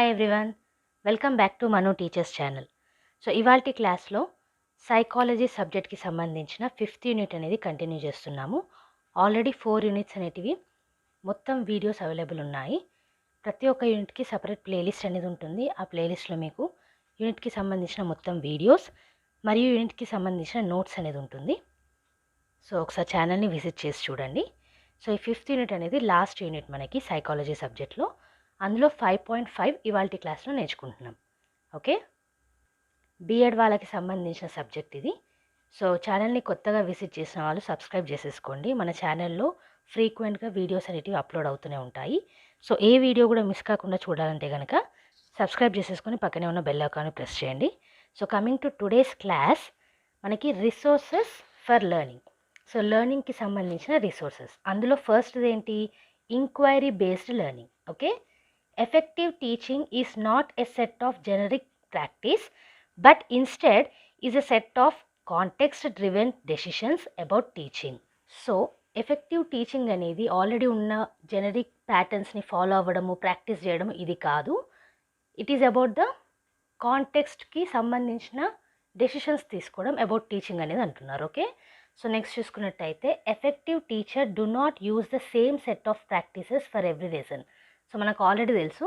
Hi everyone, welcome back to Manu teachers channel. So ఇవాల్టి క్లాస్లో psychology సబ్జెక్ట్కి సంబంధించిన 5th యూనిట్ అనేది కంటిన్యూ చేస్తున్నాము. ఆల్రెడీ 4 యూనిట్స్ అనేటివి మొత్తం వీడియోస్ అవైలబుల్ ఉన్నాయి. ప్రతి ఒక్క యూనిట్కి సపరేట్ ప్లేలిస్ట్ అనేది ఉంటుంది. ఆ ప్లేలిస్ట్లో మీకు యూనిట్కి సంబంధించిన మొత్తం వీడియోస్ మరియు యూనిట్కి సంబంధించిన నోట్స్ అనేది ఉంటుంది. సో ఒకసారి ఛానల్ని విజిట్ చేసి చూడండి. సో ఈ 5th యూనిట్ అనేది లాస్ట్ యూనిట్ మనకి సైకాలజీ సబ్జెక్ట్లో. అందులో 5.5 ఇవాల్టి క్లాస్లో నేర్చుకుంటున్నాం. ఓకే, B.Ed వాళ్ళకి సంబంధించిన సబ్జెక్ట్ ఇది. సో ఛానల్ని కొత్తగా విజిట్ చేసిన వాళ్ళు సబ్స్క్రైబ్ చేసేసుకోండి. మన ఛానల్లో ఫ్రీక్వెంట్గా వీడియోస్ అనేటివి అప్లోడ్ అవుతూనే ఉంటాయి. సో ఏ వీడియో కూడా మిస్ కాకుండా చూడాలంటే కనుక సబ్స్క్రైబ్ చేసేసుకొని పక్కనే ఉన్న బెల్ ఐకాన్ని ప్రెస్ చేయండి. So coming to today's class, మనకి రిసోర్సెస్ ఫర్ లెర్నింగ్. సో లెర్నింగ్కి సంబంధించిన రిసోర్సెస్, అందులో ఫస్ట్ది ఏంటి? Inquiry based learning. Okay, effective teaching is not a set of generic practice but instead is a set of context driven decisions about teaching. So effective teaching అనేది already ఉన్న generic ప్యాటర్న్స్ని follow అవ్వడము, practice చేయడము ఇది కాదు. It is about the కాంటెక్స్ట్కి సంబంధించిన decisions తీసుకోవడం అబౌట్ టీచింగ్ అనేది అంటున్నారు. ఓకే, సో నెక్స్ట్ చూసుకున్నట్టయితే effective teacher do not use the same set of practices for every lesson. So మనకు ఆల్రెడీ తెలుసు,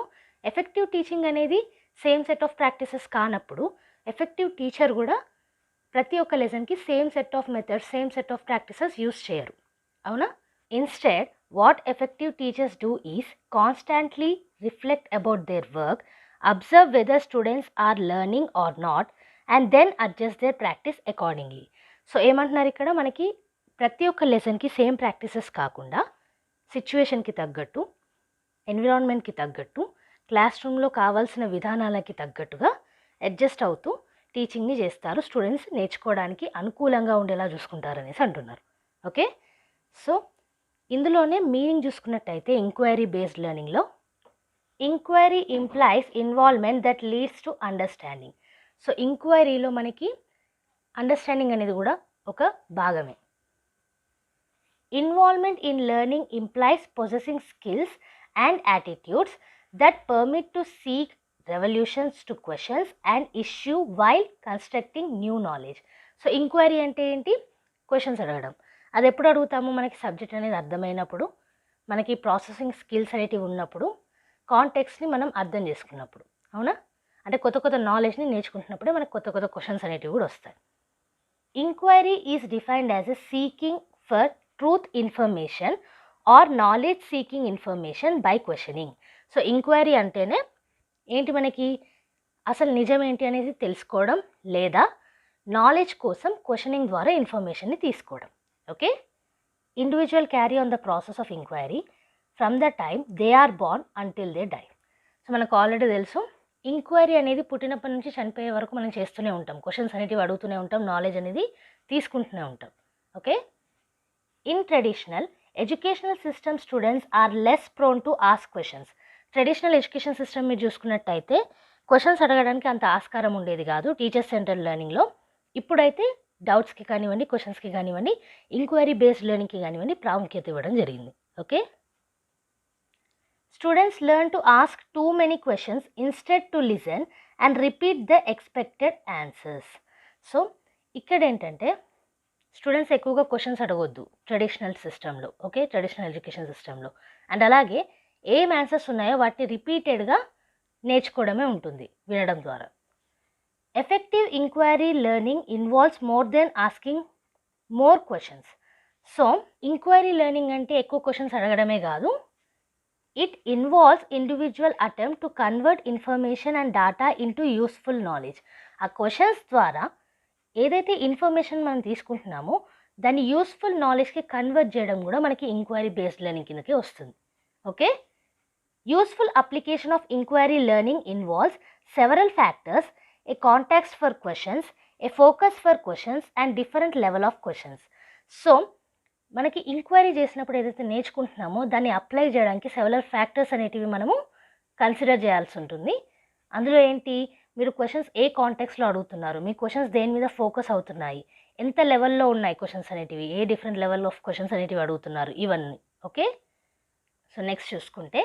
ఎఫెక్టివ్ టీచింగ్ అనేది సేమ్ సెట్ ఆఫ్ ప్రాక్టీసెస్ కానప్పుడు ఎఫెక్టివ్ టీచర్ కూడా ప్రతి ఒక్క లెసన్కి same set of methods, same set of practices use చేయరు, అవునా? Instead what effective teachers do is constantly reflect about their work, observe whether students are learning or not and then adjust their practice accordingly. So ఏమంటున్నారు ఇక్కడ, మనకి ప్రతి ఒక్క లెసన్కి same practices కాకుండా సిచ్యువేషన్కి తగ్గట్టు, ఎన్విరాన్మెంట్కి తగ్గట్టు, క్లాస్ రూమ్లో కావాల్సిన విధానాలకి తగ్గట్టుగా అడ్జస్ట్ అవుతూ టీచింగ్ని చేస్తారు. స్టూడెంట్స్ నేర్చుకోవడానికి అనుకూలంగా ఉండేలా చూసుకుంటారు అనేసి అంటున్నారు. ఓకే, సో ఇందులోనే మీనింగ్ చూసుకున్నట్టయితే ఇంక్వైరీ బేస్డ్ లెర్నింగ్లో inquiry implies involvement that leads to understanding. So ఇంక్వైరీలో మనకి అండర్స్టాండింగ్ అనేది కూడా ఒక భాగమే. Involvement in learning implies possessing skills and attitudes that permit to seek revolutions to questions and issue while constructing new knowledge. So inquiry అంటే ఏంటి? Questions అడగడం. అది ఎప్పుడు అడుగుతాము? మనకి సబ్జెక్ట్ అనేది అర్థమైనప్పుడు, మనకి ప్రాసెసింగ్ స్కిల్స్ అనేటివి ఉన్నప్పుడు, కాంటెక్స్ని మనం అర్థం చేసుకున్నప్పుడు, అవునా? అంటే కొత్త కొత్త నాలెడ్జ్ని నేర్చుకుంటున్నప్పుడే మనకు కొత్త కొత్త క్వశ్చన్స్ అనేటివి కూడా వస్తాయి. Inquiry is defined as a seeking for truth information or knowledge seeking information by questioning. So inquiry అంటేనే ఏంటి? మనకి అసలు నిజం ఏంటి అనేది తెలుసుకోవడం, లేదా నాలెడ్జ్ కోసం క్వశ్చనింగ్ ద్వారా ఇన్ఫర్మేషన్ని తీసుకోవడం. Okay, individual carry on the process of inquiry from the time they are born until they die. So మనకు ఆల్రెడీ తెలుసు, ఇంక్వైరీ అనేది పుట్టినప్పటి నుంచి చనిపోయే వరకు మనం చేస్తూనే ఉంటాం. క్వశ్చన్స్ అనేటివి అడుగుతూనే ఉంటాం, నాలెడ్జ్ అనేది తీసుకుంటూనే ఉంటాం. Okay, in traditional educational system students are less prone to ask questions. Traditional education system మీరు చూసుకున్నట్టయితే క్వశ్చన్స్ అడగడానికి అంత ఆస్కారం ఉండేది కాదు టీచర్ సెంటర్డ్ లెర్నింగ్లో. ఇప్పుడైతే డౌట్స్కి కానివ్వండి, క్వశ్చన్స్కి కానివ్వండి, ఇంక్వైరీ బేస్డ్ లెర్నింగ్కి కానివ్వండి ప్రాముఖ్యత ఇవ్వడం జరిగింది. Okay, students learn to ask too many questions instead to listen and repeat the expected answers. So ఇక్కడ ఏంటంటే స్టూడెంట్స్ ఎక్కువగా క్వశ్చన్స్ అడగొద్దు ట్రెడిషనల్ సిస్టంలో. ఓకే, ట్రెడిషనల్ ఎడ్యుకేషన్ సిస్టంలో. అండ్ అలాగే ఏం ఆన్సర్స్ ఉన్నాయో వాటిని రిపీటెడ్గా నేర్చుకోవడమే ఉంటుంది వినడం ద్వారా. Effective inquiry learning involves more than asking more questions. So inquiry learning అంటే ఎక్కువ క్వశ్చన్స్ అడగడమే కాదు, it involves individual attempt to convert information and data into useful knowledge. ఆ క్వశ్చన్స్ ద్వారా ఏదైతే ఇన్ఫర్మేషన్ మనం తీసుకుంటున్నామో దాన్ని యూస్ఫుల్ నాలెడ్జ్కి కన్వర్ట్ చేయడం కూడా మనకి ఇంక్వైరీ బేస్డ్ లెర్నింగ్ కిందకే వస్తుంది. Okay, useful application of inquiry learning involves several factors, A contacts for questions, a focus for questions and different level of questions. So మనకి ఇంక్వైరీ చేసినప్పుడు ఏదైతే నేర్చుకుంటున్నామో దాన్ని అప్లై చేయడానికి సెవరల్ ఫ్యాక్టర్స్ అనేటివి మనము కన్సిడర్ చేయాల్సి ఉంటుంది. అందులో ఏంటి? మీరు క్వశ్చన్స్ ఏ కాంటెక్స్లో అడుగుతున్నారు, మీ క్వశ్చన్స్ దేని మీద ఫోకస్ అవుతున్నాయి, ఎంత లెవెల్లో ఉన్నాయి క్వశ్చన్స్ అనేటివి, ఏ డిఫరెంట్ లెవెల్ ఆఫ్ క్వశ్చన్స్ అనేటివి అడుగుతున్నారు, ఇవన్నీ. ఓకే, సో నెక్స్ట్ చూసుకుంటే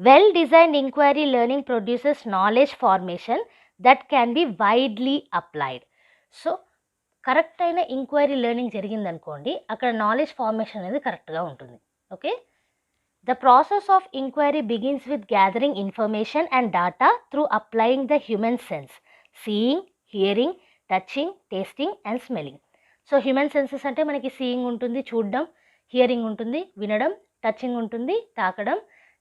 well designed inquiry learning produces knowledge formation that can be widely applied. So correct అయిన ఇంక్వైరీ లెర్నింగ్ జరిగిందనుకోండి, అక్కడ నాలెడ్జ్ ఫార్మేషన్ అనేది కరెక్ట్గా ఉంటుంది. Okay, the process of inquiry begins with gathering information and data through applying the human sense, seeing, hearing, touching, tasting and smelling. So human senses అంటే మనకి seeing ఉంటుంది, చూడడం, హియరింగ్ ఉంటుంది, వినడం, టచింగ్ ఉంటుంది, తాకడం,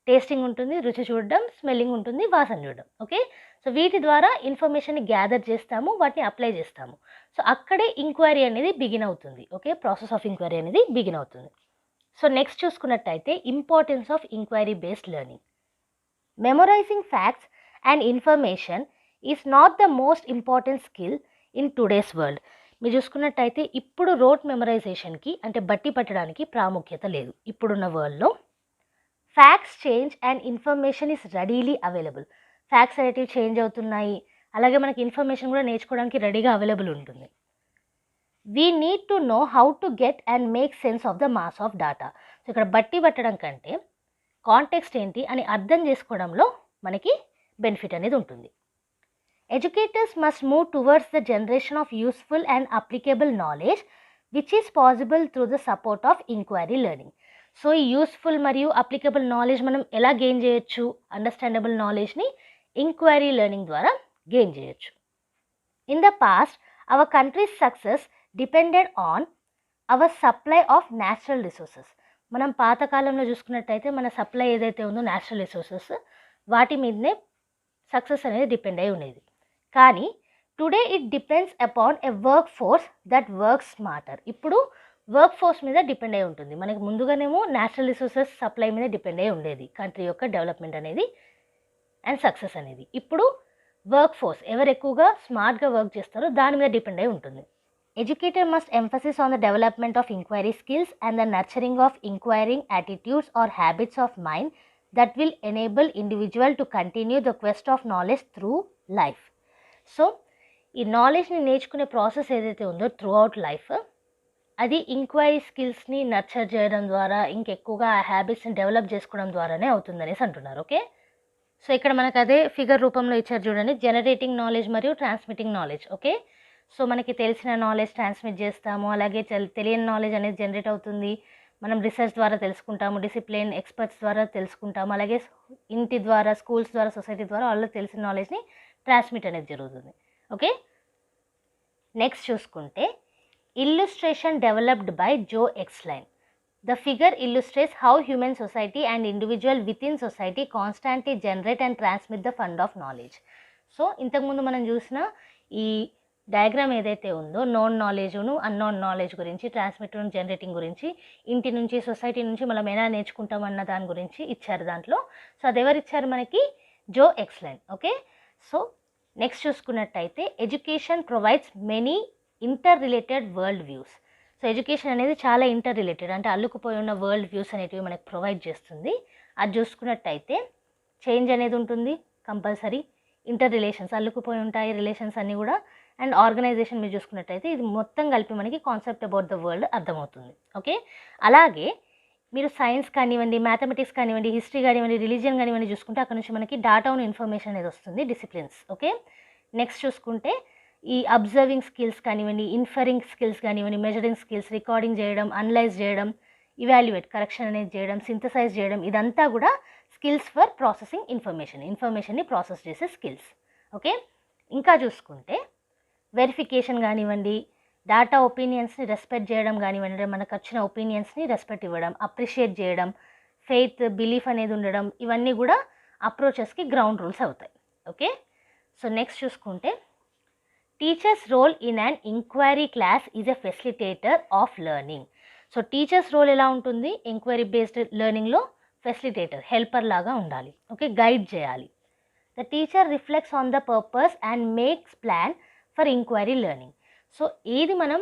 టేస్టింగ్ ఉంటుంది, రుచి చూడడం, స్మెల్లింగ్ ఉంటుంది, వాసన చూడడం. ఓకే, సో వీటి ద్వారా ఇన్ఫర్మేషన్ని గ్యాదర్ చేస్తాము, వాటిని అప్లై చేస్తాము. సో అక్కడే ఇంక్వైరీ అనేది బిగిన్ అవుతుంది. ఓకే, ప్రాసెస్ ఆఫ్ ఇంక్వైరీ అనేది బిగిన్ అవుతుంది. సో నెక్స్ట్ చూసుకున్నట్టయితే importance of inquiry based learning. Memorising facts and information is not the most important skill in today's world. మీరు చూసుకున్నట్టయితే ఇప్పుడు రోట్ మెమరైజేషన్కి అంటే బట్టి పట్టడానికి ప్రాముఖ్యత లేదు. ఇప్పుడున్న వరల్డ్లో facts change and information is readily available. Facts అనేటివి చేంజ్ అవుతున్నాయి, అలాగే మనకి ఇన్ఫర్మేషన్ కూడా నేర్చుకోవడానికి రెడీగా అవైలబుల్ ఉంటుంది. We need to know how to get and make sense of the mass of data. So ఇక్కడ బట్టి పట్టడం కంటే కాంటెక్స్ట్ ఏంటి అని అర్థం చేసుకోవడంలో మనకి బెనిఫిట్ అనేది ఉంటుంది. Educators must move towards the generation of useful and applicable knowledge, which is possible through the support of inquiry learning. So ఈ యూస్ఫుల్ మరియు అప్లికబుల్ నాలెడ్జ్ మనం ఎలా గెయిన్ చేయొచ్చు? అండర్స్టాండబుల్ నాలెడ్జ్ని ఇంక్వైరీ లెర్నింగ్ ద్వారా గెయిన్ చేయొచ్చు. In the past our country's success depended on our supply of natural resources. మనం పాతకాలంలో చూసుకున్నట్టయితే మన సప్లై ఏదైతే ఉందో న్యాచురల్ రిసోర్సెస్, వాటి మీదనే సక్సెస్ అనేది డిపెండ్ అయి ఉండేది. కానీ today it depends upon a work force that work smarter. ఇప్పుడు వర్క్ ఫోర్స్ మీద డిపెండ్ అయి ఉంటుంది. మనకి ముందుగానేమో న్యాచురల్ రిసోర్సెస్ సప్లై మీద డిపెండ్ అయి ఉండేది కంట్రీ యొక్క డెవలప్మెంట్ అనేది అండ్ సక్సెస్ అనేది. ఇప్పుడు వర్క్ ఫోర్స్ ఎవరు ఎక్కువగా స్మార్ట్గా వర్క్ చేస్తారో దాని మీద డిపెండ్ అయి ఉంటుంది. Educator must emphasis on the development of inquiry skills and the nurturing of inquiring attitudes or habits of mind that will enable individual to continue the quest of knowledge through life. So ఈ నాలెడ్జ్ని నేర్చుకునే process ఏదైతే ఉందో throughout life, అది inquiry స్కిల్స్ని nurture చేయడం ద్వారా, ఇంకెక్కువగా ఆ హ్యాబిట్స్ని డెవలప్ చేసుకోవడం ద్వారానే అవుతుందనేసి అంటున్నారు. ఓకే, సో ఇక్కడ మనకు అదే ఫిగర్ రూపంలో ఇచ్చారు చూడండి, జనరేటింగ్ నాలెడ్జ్ మరియు ట్రాన్స్మిటింగ్ నాలెడ్జ్. ఓకే, సో మనకి తెలిసిన నాలెడ్జ్ ట్రాన్స్మిట్ చేస్తాము, అలాగే తెలియని నాలెడ్జ్ అనేది జనరేట్ అవుతుంది. మనం రీసెర్చ్ ద్వారా తెలుసుకుంటాము, డిసిప్లిన్ ఎక్స్పర్ట్స్ ద్వారా తెలుసుకుంటాము, అలాగే ఇంటి ద్వారా, స్కూల్స్ ద్వారా, సొసైటీ ద్వారా వాళ్ళకి తెలిసిన నాలెడ్జ్ని ట్రాన్స్మిట్ అనేది జరుగుతుంది. ఓకే, నెక్స్ట్ చూసుకుంటే illustration developed by Jo Exline. The figure illustrates how human society and individual within society constantly generate and transmit the fund of knowledge. So ఇంతకుముందు మనం చూసిన ఈ డయాగ్రామ్ ఏదైతే ఉందో నోన్ నాలెడ్జ్ను అన్నోన్ నాలెడ్జ్ గురించి, transmitting generating గురించి, ఇంటి నుంచి సొసైటీ నుంచి మనం ఎలా నేర్చుకుంటామన్న దాని గురించి ఇచ్చారు దాంట్లో. సో అది ఎవరు ఇచ్చారు మనకి? జో ఎక్స్లైన్. ఓకే, సో నెక్స్ట్ చూసుకున్నట్టయితే education provides many inter related world views. So education అనేది చాలా ఇంటర్ రిలేటెడ్, అంటే అల్లుకుపోయి ఉన్న వరల్డ్ వ్యూస్ అనేటివి మనకు ప్రొవైడ్ చేస్తుంది. అది చూసుకున్నట్టయితే చేంజ్ అనేది ఉంటుంది కంపల్సరీ, ఇంటర్ రిలేషన్స్ అల్లుకుపోయి ఉంటాయి రిలేషన్స్ అన్నీ కూడా, అండ్ ఆర్గనైజేషన్ మీరు చూసుకున్నట్టయితే ఇది మొత్తం కలిపి మనకి కాన్సెప్ట్ అబౌట్ ద వరల్డ్ అర్థమవుతుంది. ఓకే, అలాగే మీరు సైన్స్ కానివ్వండి, మ్యాథమెటిక్స్ కానివ్వండి, హిస్టరీ కానివ్వండి, రిలీజియన్ కానివ్వండి చూసుకుంటే అక్కడ నుంచి మనకి డాటా ఉన్న ఇన్ఫర్మేషన్ అనేది వస్తుంది, డిసిప్లిన్స్. ఓకే, నెక్స్ట్ చూసుకుంటే ఈ అబ్జర్వింగ్ స్కిల్స్ కానివ్వండి, ఇన్ఫరింగ్ స్కిల్స్ కానివ్వండి, మెజరింగ్ స్కిల్స్, రికార్డింగ్ చేయడం, అనలైజ్ చేయడం, ఇవాల్యుయేట్ కరెక్షన్ అనేది చేయడం, సింథసైజ్ చేయడం, ఇదంతా కూడా స్కిల్స్ ఫర్ ప్రాసెసింగ్ ఇన్ఫర్మేషన్ని ప్రాసెస్ చేసే స్కిల్స్. ఓకే, ఇంకా చూసుకుంటే వెరిఫికేషన్ కానివ్వండి, డాటా ఒపీనియన్స్ని రెస్పెక్ట్ చేయడం కానివ్వండి, మనకు వచ్చిన ఒపీనియన్స్ని రెస్పెక్ట్ ఇవ్వడం, అప్రిషియేట్ చేయడం, ఫెయిత్, బిలీఫ్ అనేది ఉండడం, ఇవన్నీ కూడా అప్రోచెస్కి గ్రౌండ్ రూల్స్ అవుతాయి. ఓకే, సో నెక్స్ట్ చూసుకుంటే teacher's role in an inquiry class is a facilitator of learning. So teacher's role ఎలా ఉంటుంది? ఎంక్వైరీ బేస్డ్ లెర్నింగ్లో ఫెసిలిటేటర్, హెల్పర్ లాగా ఉండాలి. ఓకే, గైడ్ చేయాలి. The teacher reflects on the purpose and makes plan for inquiry learning. So ఏది మనం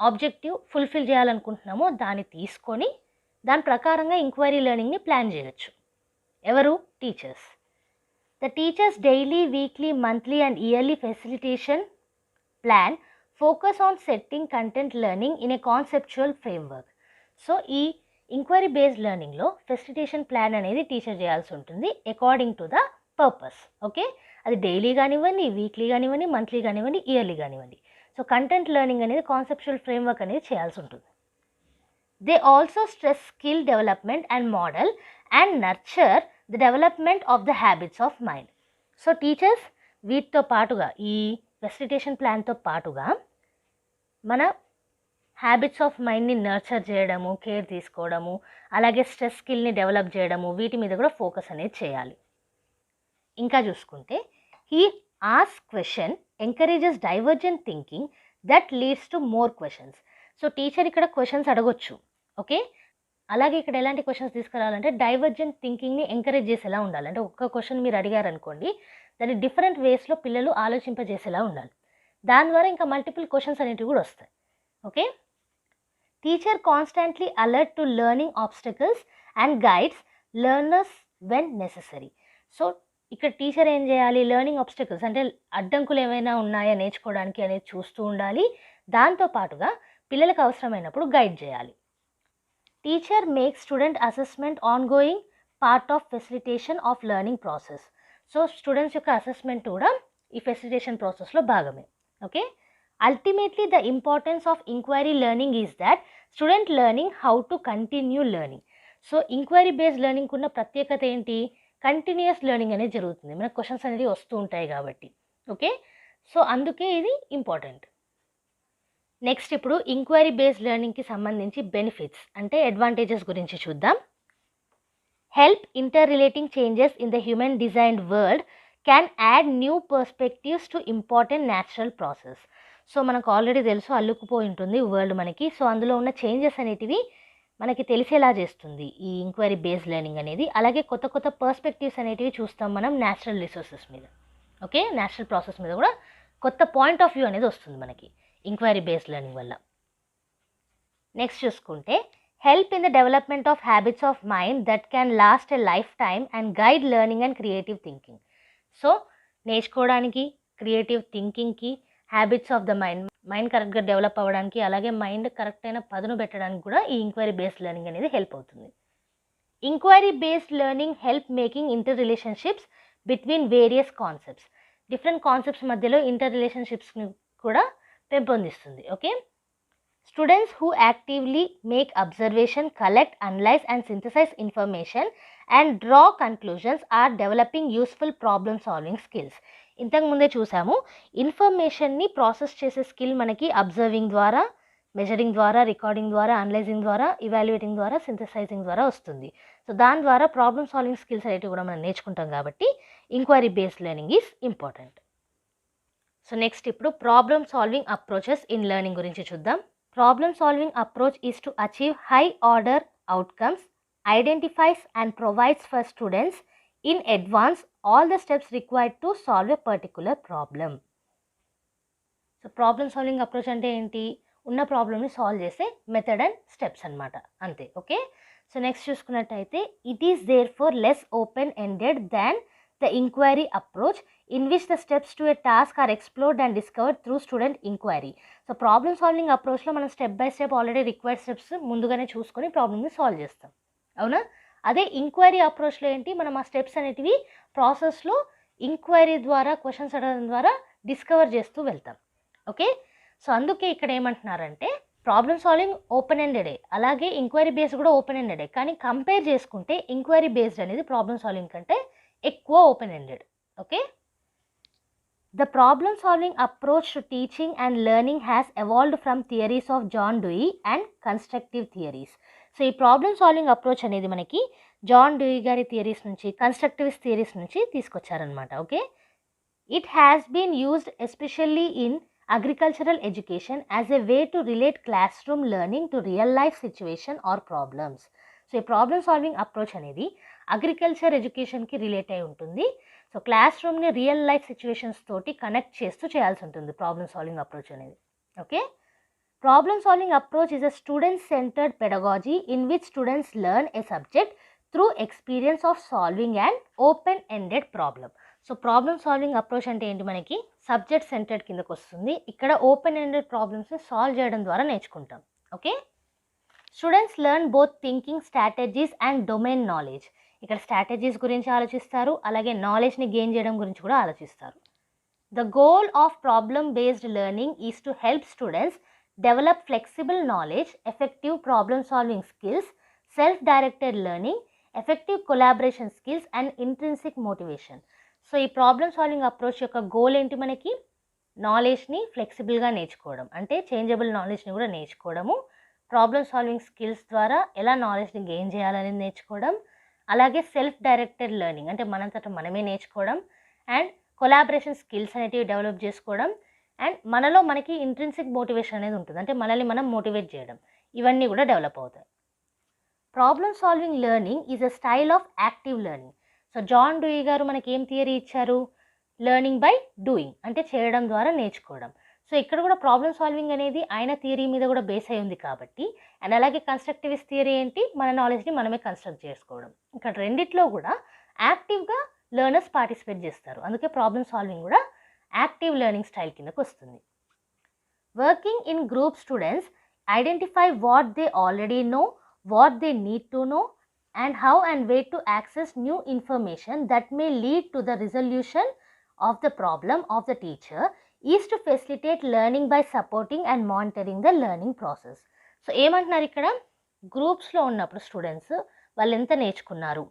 objective fulfil చేయాలనుకుంటున్నామో దాన్ని తీసుకొని దాని ప్రకారంగా ఇంక్వైరీ లెర్నింగ్ని ప్లాన్ చేయొచ్చు. ఎవరు? Teachers. The teachers daily, weekly, monthly and yearly facilitation plan focus on setting content learning in a conceptual framework. So ఈ inquiry based లెర్నింగ్లో facilitation plan అనేది టీచర్ చేయాల్సి ఉంటుంది according to the purpose. Okay, అది daily కానివ్వండి, weekly కానివ్వండి, monthly కానివ్వండి, yearly కానివ్వండి. So content learning అనేది కాన్సెప్చువల్ ఫ్రేమ్వర్క్ అనేది చేయాల్సి ఉంటుంది. They also stress skill development and model and nurture the development of the habits of mind. So teachers వీటితో పాటుగా, ఈ ఫెసిలిటేషన్ ప్లాన్తో పాటుగా మన హ్యాబిట్స్ ఆఫ్ మైండ్ని నర్చర్ చేయడము, కేర్ తీసుకోవడము, అలాగే స్ట్రెస్ స్కిల్ని డెవలప్ చేయడము, వీటి మీద కూడా ఫోకస్ అనేది చేయాలి. ఇంకా చూసుకుంటే he ask question encourages divergent thinking that leads to more questions. So teacher ఇక్కడ క్వశ్చన్స్ అడగొచ్చు. ఓకే, అలాగే ఇక్కడ ఎలాంటి క్వశ్చన్స్ తీసుకురావాలంటే డైవర్జెంట్ థింకింగ్ని ఎంకరేజ్ చేసేలా ఉండాలి. అంటే ఒక్క క్వశ్చన్ మీరు అడిగారనుకోండి, దాన్ని డిఫరెంట్ వేస్లో పిల్లలు ఆలోచింపజేసేలా ఉండాలి. దాని ద్వారా ఇంకా మల్టిపుల్ క్వశ్చన్స్ అనేటివి కూడా వస్తాయి. Okay, teacher constantly alert to learning obstacles and guides learners when necessary. So ఇక్కడ టీచర్ ఏం చేయాలి, లెర్నింగ్ ఆబ్స్టకల్స్ అంటే అడ్డంకులు ఏమైనా ఉన్నాయా నేర్చుకోవడానికి అనేది చూస్తూ ఉండాలి. దాంతోపాటుగా పిల్లలకు అవసరమైనప్పుడు గైడ్ చేయాలి. Teacher make student assessment ongoing part of facilitation of learning process. So students యొక్క అసెస్మెంట్ కూడా ఈ ఫెసిలిటేషన్ ప్రాసెస్లో భాగమే. Okay, ultimately the importance of inquiry learning is that student learning how to continue learning. So inquiry based learning ఉన్న ప్రత్యేకత ఏంటి, continuous learning అనేది జరుగుతుంది. మనకు క్వశ్చన్స్ అనేది వస్తూ ఉంటాయి కాబట్టి. ఓకే, సో అందుకే ఇది ఇంపార్టెంట్. నెక్స్ట్ ఇప్పుడు ఇంక్వైరీ బేస్డ్ లెర్నింగ్కి సంబంధించి బెనిఫిట్స్ అంటే అడ్వాంటేజెస్ గురించి చూద్దాం. Help inter relating changes in the human designed world can add new perspectives to important natural process. So మనకు ఆల్రెడీ తెలుసు, అల్లుకుపోయి ఉంటుంది వరల్డ్ మనకి. సో అందులో ఉన్న చేంజెస్ అనేటివి మనకి తెలిసేలా చేస్తుంది ఈ ఇంక్వైరీ బేస్డ్ లెర్నింగ్ అనేది. అలాగే కొత్త కొత్త పర్స్పెక్టివ్స్ అనేటివి చూస్తాం మనం న్యాచురల్ రిసోర్సెస్ మీద. ఓకే, న్యాచురల్ ప్రాసెస్ మీద కూడా కొత్త పాయింట్ ఆఫ్ వ్యూ అనేది వస్తుంది మనకి ఇంక్వైరీ బేస్డ్ లెర్నింగ్ వల్ల. నెక్స్ట్ చూసుకుంటే help in the development of habits of mind that can last a lifetime and guide learning and creative thinking. So నేర్చుకోవడానికి, creative థింకింగ్కి, హ్యాబిట్స్ ఆఫ్ ద మైండ్ కరెక్ట్గా develop అవ్వడానికి, అలాగే mind correct అయిన పదును పెట్టడానికి కూడా ఈ ఇంక్వైరీ బేస్డ్ లెర్నింగ్ అనేది హెల్ప్ అవుతుంది. Enquiry based learning help making interrelationships between various concepts. Different concepts మధ్యలో ఇంటర్ రిలేషన్షిప్స్ని కూడా పెంపొందిస్తుంది. Okay, students who actively make observation, collect, analyse and synthesise information and draw conclusions are developing useful problem solving skills. ఇంతకుముందే చూసాము, ఇన్ఫర్మేషన్ని process చేసే skill మనకి అబ్జర్వింగ్ ద్వారా, మెజరింగ్ ద్వారా, రికార్డింగ్ ద్వారా, అనలైజింగ్ ద్వారా, ఇవాల్యుయేటింగ్ ద్వారా, సింథసైజింగ్ ద్వారా వస్తుంది. సో దాని ద్వారా ప్రాబ్లమ్ సాల్వింగ్ స్కిల్స్ అనేవి కూడా మనం నేర్చుకుంటాం కాబట్టి inquiry based learning is important. So next ఇప్పుడు problem solving approaches in learning గురించి చూద్దాం. Problem solving approach is to achieve high order outcomes, identifies and provides for students in advance all the steps required to solve a particular problem. So problem solving approach అంటే ఏంటి, ఉన్న ప్రాబ్లమ్ని solve చేసే method and steps అనమాట, అంతే. Okay, so next చూసుకున్నట్టయితే it is therefore less open ended than the inquiry approach in which the steps to a task are explored and discovered through student inquiry. So problem solving అప్రోచ్లో మనం step by step already required steps ముందుగానే చూసుకొని ప్రాబ్లమ్ని solve చేస్తాం, అవునా. అదే enquiry అప్రోచ్లో ఏంటి, మనం ఆ స్టెప్స్ అనేటివి ప్రాసెస్లో ఇంక్వైరీ ద్వారా, క్వశ్చన్స్ అడగడం ద్వారా డిస్కవర్ చేస్తూ వెళ్తాం. ఓకే, సో అందుకే ఇక్కడ ఏమంటున్నారంటే ప్రాబ్లమ్ సాల్వింగ్ ఓపెన్ ఎండెడే, అలాగే ఇంక్వైరీ బేస్డ్ కూడా ఓపెన్ ఎండెడే. కానీ కంపేర్ చేసుకుంటే ఇంక్వైరీ బేస్డ్ అనేది ప్రాబ్లమ్ సాల్వింగ్ కంటే ఎక్కువ open ended. Okay, the problem solving approach to teaching and learning has evolved from theories of John Dewey and constructive theories. So ఈ ప్రాబ్లమ్ సాల్వింగ్ అప్రోచ్ అనేది మనకి John Dewey గారి theories నుంచి, constructivist theories నుంచి తీసుకొచ్చారనమాట. Okay, it has been used especially in agricultural education as a way to relate class room learning to real life situation or problems. So ఈ problem solving approach అనేది agriculture ఎడ్యుకేషన్కి relate అయి ఉంటుంది. So క్లాస్ రూమ్ని real life situations తోటి connect చేస్తూ చేయాల్సి ఉంటుంది ప్రాబ్లమ్ సాల్వింగ్ అప్రోచ్ అనేది. Okay, problem solving approach is a student centered pedagogy in which students learn a subject through experience of solving an open ended problem. So problem solving approach అంటే ఏంటి, మనకి subject centred కిందకు వస్తుంది. ఇక్కడ open ended ప్రాబ్లమ్స్ని solve చేయడం ద్వారా నేర్చుకుంటాం. Okay, students learn both thinking strategies and domain knowledge. ఇక్కడ స్ట్రాటజీస్ గురించి ఆలోచిస్తారు, అలాగే నాలెడ్జ్ని గెయిన్ చేయడం గురించి కూడా ఆలోచిస్తారు. The goal of problem-based learning is to help students develop flexible knowledge, effective problem-solving skills, self-directed learning, effective collaboration skills and intrinsic motivation. So ఈ ప్రాబ్లమ్ సాల్వింగ్ అప్రోచ్ యొక్క గోల్ ఏంటి? మనకి నాలెడ్జ్ని ఫ్లెక్సిబుల్గా నేర్చుకోవడం, అంటే చేంజబుల్ నాలెడ్జ్ని కూడా నేర్చుకోవడము, ప్రాబ్లమ్ సాల్వింగ్ స్కిల్స్ ద్వారా ఎలా నాలెడ్జ్ని గెయిన్ చేయాలని నేర్చుకోవడం, అలాగే సెల్ఫ్ డైరెక్టెడ్ లెర్నింగ్ అంటే మనంతట మనమే నేర్చుకోవడం, అండ్ కొలాబరేషన్ స్కిల్స్ అనేటివి డెవలప్ చేసుకోవడం, అండ్ మనలో మనకి ఇంట్రిన్సిక్ మోటివేషన్ అనేది ఉంటుంది, అంటే మనల్ని మనం మోటివేట్ చేయడం, ఇవన్నీ కూడా డెవలప్ అవుతాయి. Problem solving learning is a style of active learning. So John Dewey garu మనకి ఏం థియరీ ఇచ్చారు? లెర్నింగ్ బై డూయింగ్, అంటే చేయడం ద్వారా నేర్చుకోవడం. సో ఇక్కడ కూడా ప్రాబ్లమ్ సాల్వింగ్ అనేది ఆయన థియరీ మీద కూడా బేస్ అయి ఉంది కాబట్టి, అండ్ అలాగే కన్స్ట్రక్టివిస్ట్ థియరీ ఏంటి? మన నాలెడ్జ్ని మనమే కన్స్ట్రక్ట్ చేసుకోవడం. ఇక్కడ రెండిట్లో కూడా యాక్టివ్గా లెర్నర్స్ పార్టిసిపేట్ చేస్తారు, అందుకే ప్రాబ్లమ్ సాల్వింగ్ కూడా యాక్టివ్ లెర్నింగ్ స్టైల్ కిందకు వస్తుంది. Working in group students identify what they already know, what they need to know, and how and way to access new information that may lead to the resolution of the problem of the teacher is to facilitate learning by supporting and monitoring the learning process. So ఏమంటున్నారు ఇక్కడ? గ్రూప్స్లో ఉన్నప్పుడు students వాళ్ళు ఎంత నేర్చుకున్నారు,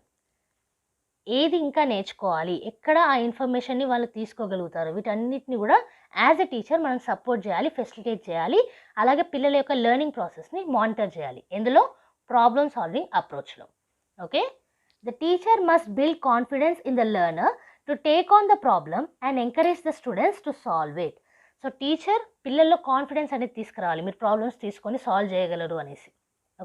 ఏది ఇంకా నేర్చుకోవాలి, ఎక్కడ ఆ ఇన్ఫర్మేషన్ని వాళ్ళు తీసుకోగలుగుతారు, వీటన్నిటిని కూడా యాజ్ ఎ టీచర్ మనం సపోర్ట్ చేయాలి, ఫెసిలిటేట్ చేయాలి, అలాగే పిల్లల యొక్క లెర్నింగ్ ప్రాసెస్ని మానిటర్ చేయాలి. ఎందులో? ప్రాబ్లమ్ సాల్వింగ్ అప్రోచ్లో. Okay, the teacher must build confidence in the learner to take on the problem and encourage the students to solve it. So teacher పిల్లల్లో కాన్ఫిడెన్స్ అనేది తీసుకురావాలి, మీరు ప్రాబ్లమ్స్ తీసుకొని సాల్వ్ చేయగలరు అనేసి.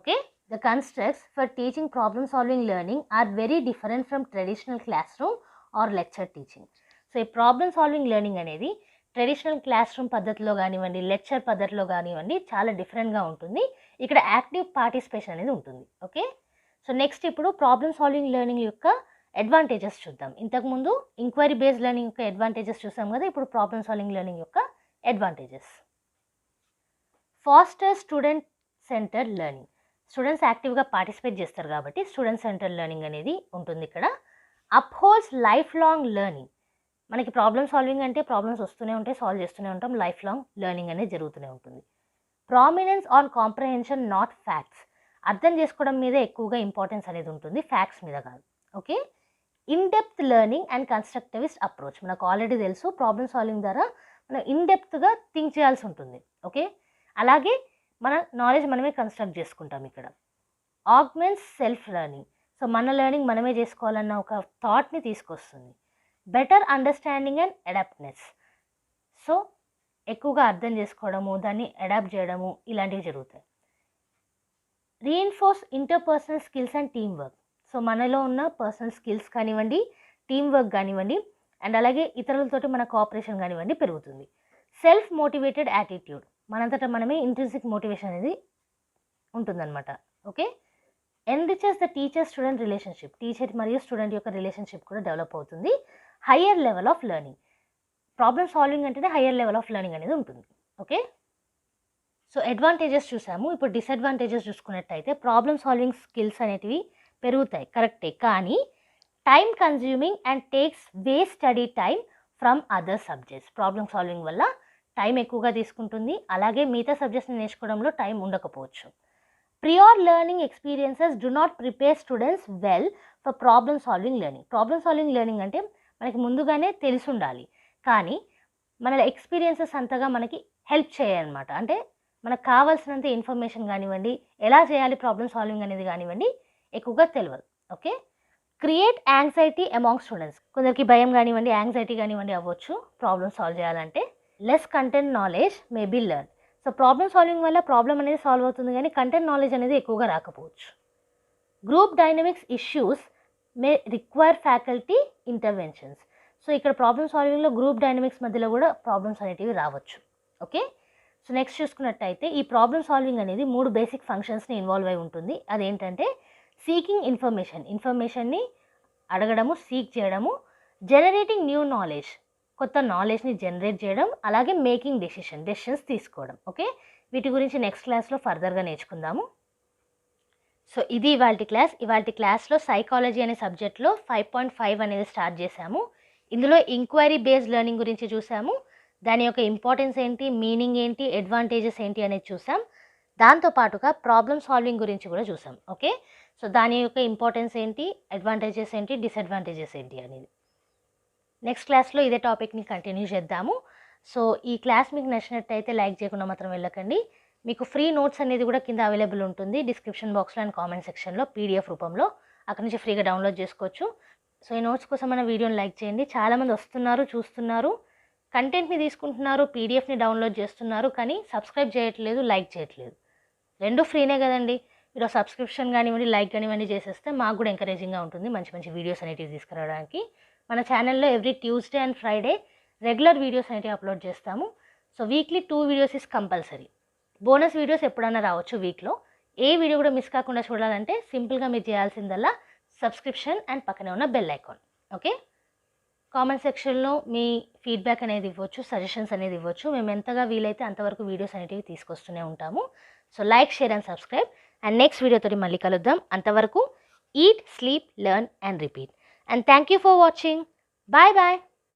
Okay, the constructs for teaching problem solving learning are very different from traditional classroom or lecture teaching. So ఈ problem solving learning అనేది traditional class room పద్ధతిలో కానివ్వండి, లెక్చర్ పద్ధతిలో కానివ్వండి చాలా డిఫరెంట్గా ఉంటుంది. ఇక్కడ యాక్టివ్ పార్టిసిపేషన్ అనేది ఉంటుంది. ఓకే, సో నెక్స్ట్ ఇప్పుడు ప్రాబ్లమ్ సాల్వింగ్ లెర్నింగ్ యొక్క అడ్వాంటేజెస్ చూద్దాం. ఇంతకుముందు ఇంక్వైరీ బేస్డ్ లెర్నింగ్ యొక్క అడ్వాంటేజెస్ చూసాం కదా, ఇప్పుడు ప్రాబ్లమ్ సాల్వింగ్ లెర్నింగ్ యొక్క advantages. Foster student centred learning. Students యాక్టివ్గా పార్టిసిపేట్ చేస్తారు కాబట్టి స్టూడెంట్ సెంటర్ లెర్నింగ్ అనేది ఉంటుంది ఇక్కడ. Upholds life long learning. మనకి ప్రాబ్లమ్ సాల్వింగ్ అంటే ప్రాబ్లమ్స్ వస్తూనే ఉంటాయి, సాల్వ్ చేస్తూనే ఉంటాం, లైఫ్ లాంగ్ లెర్నింగ్ అనేది జరుగుతూనే ఉంటుంది. Prominence on comprehension not facts. అర్థం చేసుకోవడం మీద ఎక్కువగా ఇంపార్టెన్స్ అనేది ఉంటుంది, ఫ్యాక్ట్స్ మీద కాదు. Okay, in depth learning and constructivist approach. మనకు ఆల్రెడీ తెలుసు ప్రాబ్లమ్ సాల్వింగ్ ద్వారా మనం ఇన్ డెప్త్గా థింక్ చేయాల్సి ఉంటుంది. ఓకే, అలాగే మన నాలెడ్జ్ మనమే కన్స్ట్రక్ట్ చేసుకుంటాం ఇక్కడ. Augments self learning. సో మన లెర్నింగ్ మనమే చేసుకోవాలన్న ఒక థాట్ని తీసుకొస్తుంది. Better understanding and adaptness. So ఎక్కువగా అర్థం చేసుకోవడము, దాన్ని అడాప్ట్ చేయడము, ఇలాంటివి జరుగుతాయి. Reinforce interpersonal skills and team work. So మనలో ఉన్న పర్సనల్ స్కిల్స్ కానివ్వండి, టీమ్ వర్క్ కానివ్వండి, అండ్ అలాగే ఇతరులతోటి మన కోఆపరేషన్ కానివ్వండి పెరుగుతుంది. Self motivated attitude. మనంతటా మనమే ఇంట్రిన్సిక్ మోటివేషన్ అనేది ఉంటుందన్నమాట. Okay, enriches the teacher student relationship. Teacher మరియు స్టూడెంట్ యొక్క రిలేషన్షిప్ కూడా డెవలప్ అవుతుంది. Higher level of learning. Problem solving అంటేనే హయ్యర్ లెవెల్ ఆఫ్ లెర్నింగ్ అనేది ఉంటుంది. ఓకే, సో అడ్వాంటేజెస్ చూసాము. ఇప్పుడు డిసడ్వాంటేజెస్ చూసుకున్నట్టయితే ప్రాబ్లమ్ సాల్వింగ్ స్కిల్స్ అనేటివి పెరుగుతాయి కరెక్టే, కానీ time consuming and takes way study time from other subjects. Problem solving వల్ల టైం ఎక్కువగా తీసుకుంటుంది, అలాగే మిగతా సబ్జెక్ట్స్ని నేర్చుకోవడంలో టైం ఉండకపోవచ్చు. ప్రియార్ learning experiences do not prepare students well for problem solving learning. Problem solving learning అంటే మనకి ముందుగానే తెలిసి ఉండాలి, కానీ మన ఎక్స్పీరియన్సెస్ అంతగా మనకి హెల్ప్ చేయనమాట. అంటే మనకు కావాల్సినంత ఇన్ఫర్మేషన్ కానివ్వండి, ఎలా చేయాలి ప్రాబ్లమ్ సాల్వింగ్ అనేది కానివ్వండి ఎక్కువగా తెలియదు. Okay, create anxiety among students. కొందరికి భయం కానివ్వండి, యాంగ్జైటీ కానివ్వండి అవ్వచ్చు ప్రాబ్లమ్ సాల్వ్ చేయాలంటే. Less content knowledge may be learn. So problem solving వల్ల ప్రాబ్లమ్ అనేది సాల్వ్ అవుతుంది, కానీ కంటెంట్ నాలెడ్జ్ అనేది ఎక్కువగా రాకపోవచ్చు. Group dynamics issues may require faculty interventions. So ఇక్కడ ప్రాబ్లమ్ సాల్వింగ్లో గ్రూప్ డైనమిక్స్ మధ్యలో కూడా ప్రాబ్లమ్స్ అనేటివి రావచ్చు. ఓకే, సో నెక్స్ట్ చూసుకున్నట్టయితే ఈ ప్రాబ్లమ్ సాల్వింగ్ అనేది 3 బేసిక్ ఫంక్షన్స్ని ఇన్వాల్వ్ అయి ఉంటుంది. అదేంటంటే సీకింగ్ ఇన్ఫర్మేషన్, ఇన్ఫర్మేషన్ని అడగడము, సీక్ చేయడము. జనరేటింగ్ న్యూ నాలెడ్జ్, కొత్త నాలెడ్జ్ని జనరేట్ చేయడం. అలాగే మేకింగ్ డెసిషన్స్ తీసుకోవడం. ఓకే, వీటి గురించి నెక్స్ట్ క్లాస్లో ఫర్దర్గా నేర్చుకుందాము. సో ఇది ఇవాల్టి క్లాస్లో సైకాలజీ అనే సబ్జెక్ట్లో 5.5 అనేది స్టార్ట్ చేశాము. ఇందులో ఎంక్వైరీ బేస్డ్ లెర్నింగ్ గురించి చూసాము. దాని యొక్క ఇంపార్టెన్స్ ఏంటి, మీనింగ్ ఏంటి, అడ్వాంటేజెస్ ఏంటి అనేది చూసాం. దాంతోపాటుగా ప్రాబ్లమ్ సాల్వింగ్ గురించి కూడా చూసాం. ఓకే, సో దాని యొక్క ఇంపార్టెన్స్ ఏంటి, అడ్వాంటేజెస్ ఏంటి, డిసడ్వాంటేజెస్ ఏంటి అనేది నెక్స్ట్ క్లాస్లో ఇదే టాపిక్ని కంటిన్యూ చేద్దాము. సో ఈ క్లాస్ మీకు నచ్చినట్టయితే లైక్ చేయకుండా మాత్రం వెళ్ళకండి. మీకు ఫ్రీ నోట్స్ అనేది కూడా కింద అవైలబుల్ ఉంటుంది డిస్క్రిప్షన్ బాక్స్లో అండ్ కామెంట్ సెక్షన్లో పీడిఎఫ్ రూపంలో. అక్కడ నుంచి ఫ్రీగా డౌన్లోడ్ చేసుకోవచ్చు. సో ఈ నోట్స్ కోసం మన వీడియోని లైక్ చేయండి. చాలామంది వస్తున్నారు, చూస్తున్నారు, కంటెంట్ని తీసుకుంటున్నారు, పీడిఎఫ్ని డౌన్లోడ్ చేస్తున్నారు, కానీ సబ్స్క్రైబ్ చేయట్లేదు, లైక్ చేయట్లేదు. రెండు ఫ్రీనే కదండి. మీరు సబ్స్క్రిప్షన్ కానివ్వండి, లైక్ కానివ్వండి చేసేస్తే మాకు కూడా ఎంకరేజింగ్గా ఉంటుంది మంచి మంచి వీడియోస్ అనేటివి తీసుకురావడానికి. మన ఛానల్లో every Tuesday and Friday regular videos అనేవి అప్లోడ్ చేస్తాము. So weekly 2 videos is compulsory. Bonus videos ఎప్పుడైనా రావచ్చు వీక్లో. ఏ వీడియో కూడా మిస్ కాకుండా చూడాలంటే సింపుల్గా మీరు చేయాల్సిందల్లా సబ్స్క్రిప్షన్ అండ్ పక్కనే ఉన్న బెల్ ఐకాన్. ఓకే, కామెంట్ సెక్షన్లో మీ ఫీడ్బ్యాక్ అనేది ఇవ్వచ్చు, సజెషన్స్ అనేది ఇవ్వచ్చు. మేము ఎంతగా వీలైతే అంతవరకు వీడియోస్ అనేటివి తీసుకొస్తూనే ఉంటాము. So like, share and subscribe. And next వీడియోతో మళ్ళీ కలుద్దాం. అంతవరకు eat, sleep, learn and repeat. And thank you for watching. Bye bye.